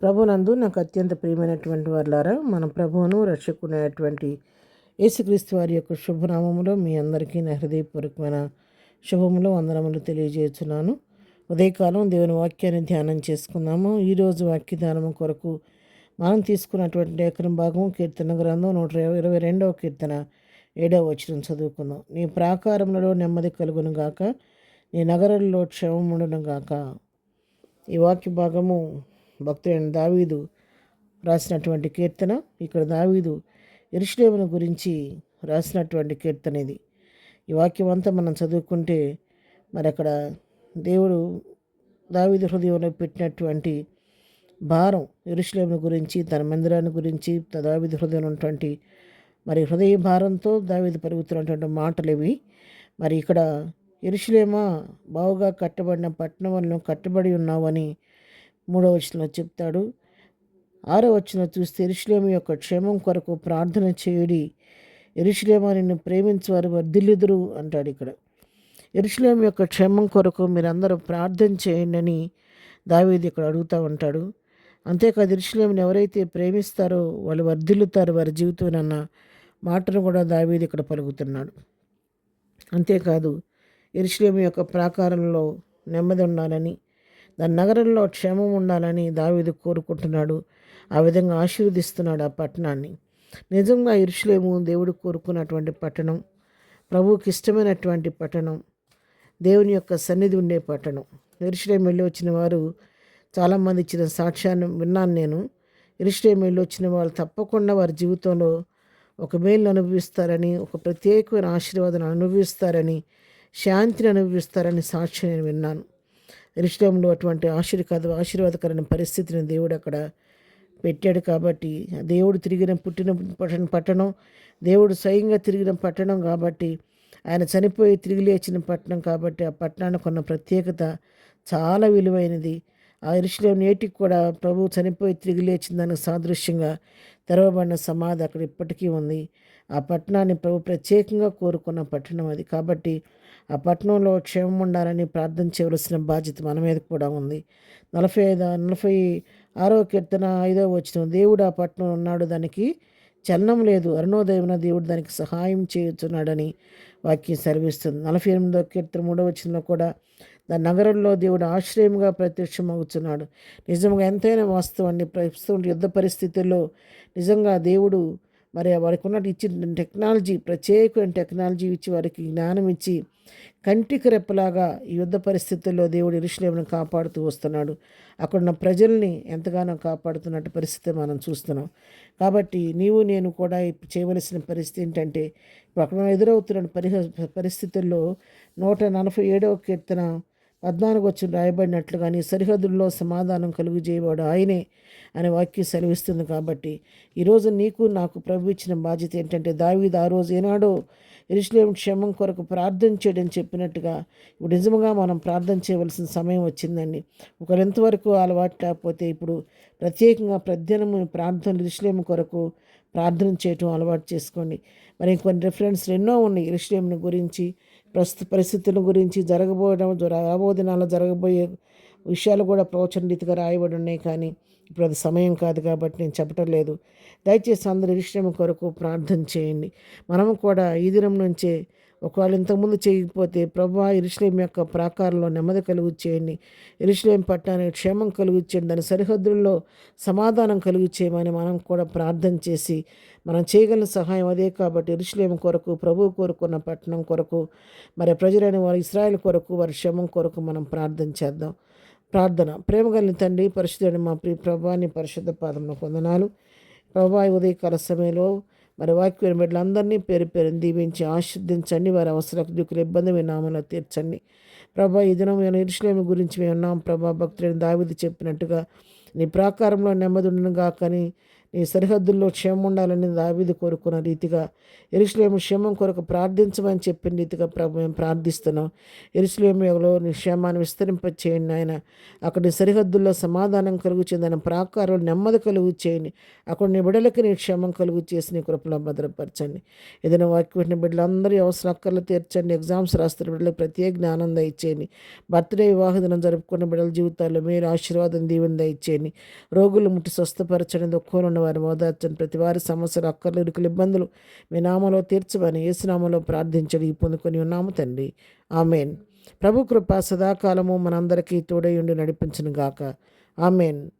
ప్రభునందు నాకు అత్యంత ప్రియమైనటువంటి వారులారా, మన ప్రభువును రక్షకునైనటువంటి యేసుక్రీస్తు వారి యొక్క శుభనామములో మీ అందరికీ నా హృదయపూర్వకమైన శుభములు వందనములు తెలియజేస్తున్నాను. ఉదయకాలం దేవుని వాక్యాన్ని ధ్యానం చేసుకుందాము. ఈరోజు వాక్య ధ్యానము కొరకు మనం తీసుకున్నటువంటి లేఖన భాగం కీర్తన గ్రంథం 122వ కీర్తన 7వ వచనం చదువుకుందాం. నీ ప్రాకారములలో నెమ్మది కలుగును గాక, నీ నగరంలో క్షేమముండును గాక. ఈ వాక్య భాగము భక్తుడైన దావీదు రాసినటువంటి కీర్తన. ఇక్కడ దావీదు యెరూషలేమును గురించి రాసినటువంటి కీర్తన ఇది. ఈ వాక్యం అంతా మనం చదువుకుంటే మరి అక్కడ దేవుడు దావీదు హృదయంలో పెట్టినటువంటి భారం, యెరూషలేమును గురించి, తన మందిరాన్ని గురించి దావీదు హృదయంలో ఉన్నటువంటి మరి హృదయ భారంతో దావీదు పలుకుతున్నటువంటి మాటలు ఇవి. మరి ఇక్కడ యెరూషలేమా, బావుగా కట్టబడిన పట్టణంలో కట్టబడి ఉన్నావని 3వ వచనంలో చెప్తాడు. 6వ వచనం చూస్తే యెరూషలేము యొక్క క్షేమం కొరకు ప్రార్థన చేయుడి, యెరూషలేమా నిన్ను ప్రేమించువారు వర్ధిల్లుదురు అంటాడు. ఇక్కడ యెరూషలేము యొక్క క్షేమం కొరకు మీరందరూ ప్రార్థన చేయండి అని దావీదు ఇక్కడ అడుగుతూ ఉంటాడు. అంతేకాదు యెరూషలేమును ఎవరైతే ప్రేమిస్తారో వాళ్ళు వర్ధిల్లుతారు వారి జీవితం అన్న మాటను కూడా దావీదు ఇక్కడ పలుకుతున్నాడు. అంతేకాదు యెరూషలేము యొక్క ప్రాకారంలో నెమ్మది ఉండాలని, దాని నగరంలో క్షేమం ఉండాలని దావీదు కోరుకుంటున్నాడు. ఆ విధంగా ఆశీర్వదిస్తున్నాడు ఆ పట్టణాన్ని. నిజంగా యెరూషలేము దేవుడు కోరుకున్నటువంటి పట్టణం, ప్రభువుకి ఇష్టమైనటువంటి పట్టణం, దేవుని యొక్క సన్నిధి ఉండే పట్టణం. యెరూషలేము వెళ్ళి వచ్చిన వారు చాలామంది ఇచ్చిన సాక్ష్యాన్ని విన్నాను నేను. యెరూషలేము వెళ్ళి వచ్చిన వాళ్ళు తప్పకుండా వారి జీవితంలో ఒక మేలును అనుభవిస్తారని, ఒక ప్రత్యేకమైన ఆశీర్వాదాన్ని అనుభవిస్తారని, శాంతిని అనుభవిస్తారని సాక్ష్యం నేను విన్నాను. యెరూషలేములో అటువంటి ఆశీర్వాదకరమైన పరిస్థితిని దేవుడు అక్కడ పెట్టాడు. కాబట్టి దేవుడు తిరిగిన పట్టణం, దేవుడు స్వయంగా తిరిగిన పట్టణం కాబట్టి, ఆయన చనిపోయి తిరిగి లేచిన పట్టణం కాబట్టి ఆ పట్టణానికి ఉన్న ప్రత్యేకత చాలా విలువైనది. ఆ యెరూషలేము నేటికి కూడా ప్రభువు చనిపోయి తిరిగి లేచిన దానికి సాదృశ్యంగా తెరవబడిన సమాధి అక్కడ ఇప్పటికీ ఉంది. ఆ పట్టణాన్ని ప్రభు ప్రత్యేకంగా కోరుకున్న పట్టణం అది. కాబట్టి ఆ పట్టణంలో క్షేమం ఉండాలని ప్రార్థన చేయవలసిన బాధ్యత మన మీద కూడా ఉంది. 46వ కీర్తన 5వ వచనం, దేవుడు ఆ పట్టణంలో ఉన్నాడు, దానికి చలనం లేదు, అరుణోదయమున దేవుడు దానికి సహాయం చేయుచున్నాడని వాక్యం సెలవిస్తుంది. 48వ కీర్తన 3వ వచనంలో కూడా దాని నగరంలో దేవుడు ఆశ్రయంగా ప్రత్యక్షమవుతున్నాడు. నిజంగా ఎంతైనా వాస్తవం అండి. ప్రస్తుతం యుద్ధ పరిస్థితుల్లో నిజంగా దేవుడు మరి వారికి ఉన్నట్టు ఇచ్చిన టెక్నాలజీ, ప్రత్యేకమైన టెక్నాలజీ ఇచ్చి వారికి జ్ఞానం ఇచ్చి కంటికి రెప్పలాగా ఈ యుద్ధ పరిస్థితుల్లో దేవుడు యెరూషలేమును కాపాడుతూ వస్తున్నాడు. అక్కడున్న ప్రజల్ని ఎంతగానో కాపాడుతున్నట్టు పరిస్థితి మనం చూస్తున్నాం. కాబట్టి నీవు నేను కూడా చేయవలసిన పరిస్థితి ఏంటంటే, ఇప్పుడు అక్కడ ఎదురవుతున్న పరిస్థితుల్లో 147వ కీర్తన 14 వచనం రాయబడినట్లుగా నీ సరిహద్దుల్లో సమాధానం కలుగు చేయవాడు ఆయనే అనే వాక్యం సెలవిస్తుంది. కాబట్టి ఈరోజు నీకు నాకు ప్రభు ఇచ్చిన బాధ్యత ఏంటంటే, దావీదు ఆ రోజు ఏనాడో యెరూషలేము క్షేమం కొరకు ప్రార్థన చేయడని చెప్పినట్టుగా ఇప్పుడు నిజంగా మనం ప్రార్థన చేయవలసిన సమయం వచ్చిందండి. ఒకవేళ ఎంతవరకు అలవాటు లేకపోతే ఇప్పుడు ప్రత్యేకంగా ప్రధ్యానము ప్రార్థన యెరూషలేము కొరకు ప్రార్థన చేయటం అలవాటు చేసుకోండి. మరి కొన్ని రిఫరెన్స్లు ఎన్నో ఉన్నాయి యెరూషలేమును గురించి, ప్రస్తుత పరిస్థితుల గురించి, రాబోయే దినాల్లో జరగబోయే విషయాలు కూడా ప్రవచన రీతిగా రాయబడి ఉన్నాయి. కానీ ఇప్పుడు అది సమయం కాదు కాబట్టి నేను చెప్పటం లేదు. దయచేసి అందరూ యెరూషలేము కొరకు ప్రార్థన చేయండి. మనము కూడా ఈ దినం నుంచే, ఒకవేళ ఇంతకుముందు చేయకపోతే, ప్రభువా యెరూషలేము యొక్క ప్రాకారంలో నెమ్మది కలుగు చేయండి, యెరూషలేము పట్టణానికి క్షేమం కలుగు చేయండి, దాని సరిహద్దుల్లో సమాధానం కలుగు చేయమని మనం కూడా ప్రార్థన చేసి, మనం చేయగలిగిన సహాయం అదే. కాబట్టి యెరూషలేము కొరకు, ప్రభువు కోరుకున్న పట్టణం కొరకు, మరి ప్రజలైన వారి ఇశ్రాయేలు కొరకు, వారి క్షేమం కొరకు మనం ప్రార్థన చేద్దాం. ప్రార్థన. ప్రేమగలిగిన తండ్రి, పరిశుద్ధుడైన మా ప్రియ ప్రభువా, నీ పరిశుద్ధ పాదములకు వందనాలు. ప్రభువా, ఈ ఉదయకాల సమయంలో మరి వాక్యం బిడ్డలందరినీ పేరు పేరుని దీవించి ఆశీర్వదించండి. వారి అవసరాలకు దిక్కుల ఇబ్బంది మీ నామములో తీర్చండి. ప్రభా, ఈ దినం యెరూషలేము గురించి మేము ఉన్నాం. ప్రభా, భక్తుడైన దావీదు చెప్పినట్టుగా నీ ప్రాకారంలో నెమ్మది ఉండును గాకని, నీ సరిహద్దుల్లో క్షేమం ఉండాలని దావీదు కోరుకున్న రీతిగా యెరూషలేము క్షేమం కొరకు ప్రార్థించమని చెప్పిన రీతిగా ప్రభు మేము ప్రార్థిస్తున్నాం. యెరూషలేములో నీ క్షేమాన్ని విస్తరింపచేయండి ఆయన. అక్కడి సరిహద్దుల్లో సమాధానం కలుగు చెందిన ప్రాకారాలు నెమ్మది కలుగు చేయండి. అక్కడ నీ బిడ్డలకి నీ క్షేమం కలుగు చేసి నీ కృపలో భద్రపరచండి. ఏదైనా వాక్యం బిడ్డలందరూ అవసరం అక్కర్లు తీర్చండి. ఎగ్జామ్స్ రాస్తున్న బిడ్డలకు ప్రత్యేక జ్ఞానం దయచేయండి. బర్త్డే వివాహ దినం జరుపుకున్న బిడ్డల జీవితాల్లో మీరు ఆశీర్వాదం దీవెన దయచేయండి. రోగులు ముట్టి స్వస్థపరచండి. దుఃఖంలో ఉన్న వారిని ఓదార్చండి. ప్రతి వారి సమస్యలు అక్కర్లు ఇరుకులు ఇబ్బందులు మీ నామంలో తీర్చమని యేసునామంలో ప్రార్థించడి పొందుకొని ఉన్నాము తండ్రి. ఆమెన్. ప్రభు కృప సదాకాలము మనందరికీ తోడై ఉండి నడిపించును గాక. ఆమెన్.